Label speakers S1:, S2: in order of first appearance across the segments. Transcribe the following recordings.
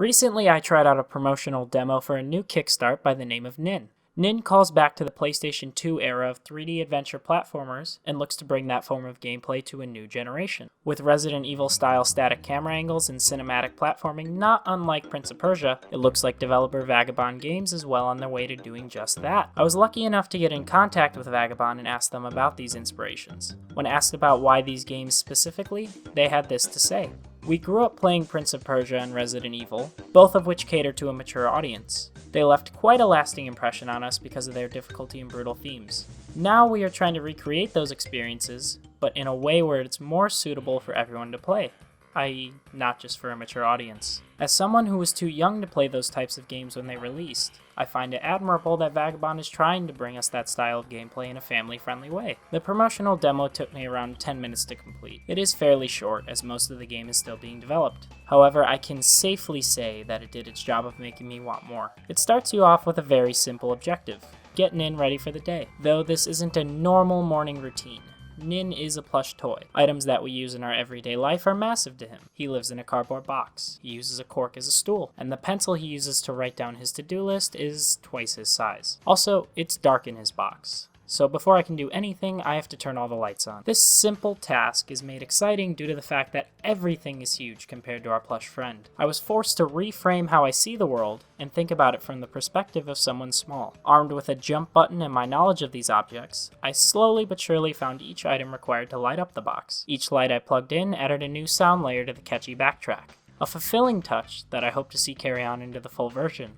S1: Recently, I tried out a promotional demo for a new Kickstart by the name of Nin. Nin calls back to the PlayStation 2 era of 3D adventure platformers and looks to bring that form of gameplay to a new generation. With Resident Evil-style static camera angles and cinematic platforming not unlike Prince of Persia, it looks like developer Vagabond Games is well on their way to doing just that. I was lucky enough to get in contact with Vagabond and ask them about these inspirations. When asked about why these games specifically, they had this to say. We grew up playing Prince of Persia and Resident Evil, both of which cater to a mature audience. They left quite a lasting impression on us because of their difficulty and brutal themes. Now we are trying to recreate those experiences, but in a way where it's more suitable for everyone to play, i.e. not just for a mature audience. As someone who was too young to play those types of games when they released, I find it admirable that Vagabond is trying to bring us that style of gameplay in a family-friendly way. The promotional demo took me around 10 minutes to complete. It is fairly short, as most of the game is still being developed. However, I can safely say that it did its job of making me want more. It starts you off with a very simple objective: get Nin ready for the day. Though this isn't a normal morning routine, Nin is a plush toy. Items that we use in our everyday life are massive to him. He lives in a cardboard box. He uses a cork as a stool, and the pencil he uses to write down his to-do list is twice his size. Also, it's dark in his box, so before I can do anything, I have to turn all the lights on. This simple task is made exciting due to the fact that everything is huge compared to our plush friend. I was forced to reframe how I see the world and think about it from the perspective of someone small. Armed with a jump button and my knowledge of these objects, I slowly but surely found each item required to light up the box. Each light I plugged in added a new sound layer to the catchy backtrack. A fulfilling touch that I hope to see carry on into the full version.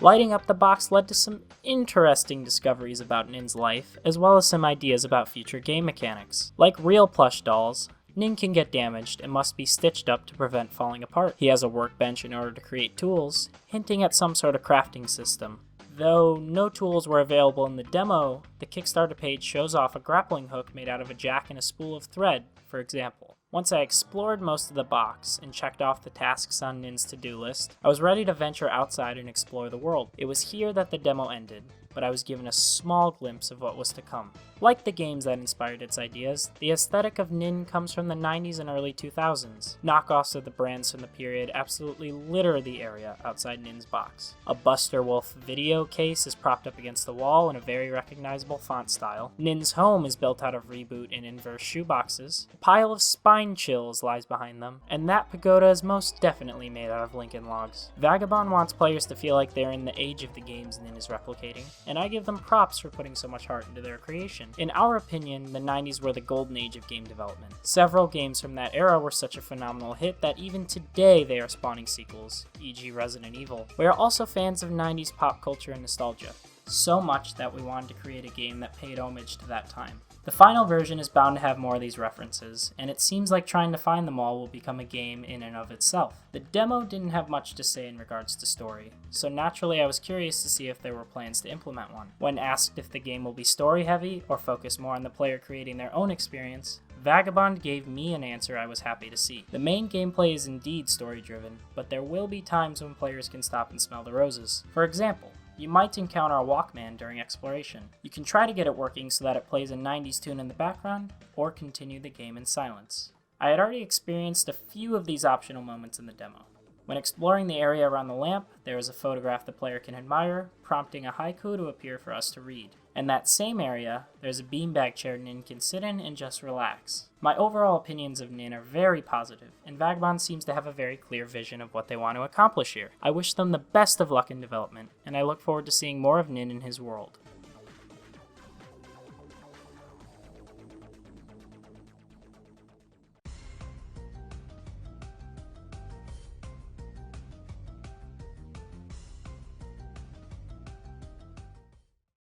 S1: Lighting up the box led to some interesting discoveries about Nin's life, as well as some ideas about future game mechanics. Like real plush dolls, Nin can get damaged and must be stitched up to prevent falling apart. He has a workbench in order to create tools, hinting at some sort of crafting system. Though no tools were available in the demo, the Kickstarter page shows off a grappling hook made out of a jack and a spool of thread, for example. Once I explored most of the box and checked off the tasks on Nin's to-do list, I was ready to venture outside and explore the world. It was here that the demo ended, but I was given a small glimpse of what was to come. Like the games that inspired its ideas, the aesthetic of Nin comes from the 90s and early 2000s. Knockoffs of the brands from the period absolutely litter the area outside Nin's box. A Buster Wolf video case is propped up against the wall in a very recognizable font style. Nin's home is built out of reboot and inverse shoeboxes. A pile of spine chills lies behind them, and that pagoda is most definitely made out of Lincoln Logs. Vagabond wants players to feel like they're in the age of the games Nin is replicating, and I give them props for putting so much heart into their creation. In our opinion, the 90s were the golden age of game development. Several games from that era were such a phenomenal hit that even today they are spawning sequels, e.g. Resident Evil. We are also fans of 90s pop culture and nostalgia, so much that we wanted to create a game that paid homage to that time. The final version is bound to have more of these references, and it seems like trying to find them all will become a game in and of itself. The demo didn't have much to say in regards to story, so naturally I was curious to see if there were plans to implement one. When asked if the game will be story heavy or focus more on the player creating their own experience, Vagabond gave me an answer I was happy to see. The main gameplay is indeed story-driven, but there will be times when players can stop and smell the roses. For example, you might encounter a Walkman during exploration. You can try to get it working so that it plays a 90s tune in the background, or continue the game in silence. I had already experienced a few of these optional moments in the demo. When exploring the area around the lamp, there is a photograph the player can admire, prompting a haiku to appear for us to read. In that same area, there's a beanbag chair Nin can sit in and just relax. My overall opinions of Nin are very positive, and Vagabond seems to have a very clear vision of what they want to accomplish here. I wish them the best of luck in development, and I look forward to seeing more of Nin in his world.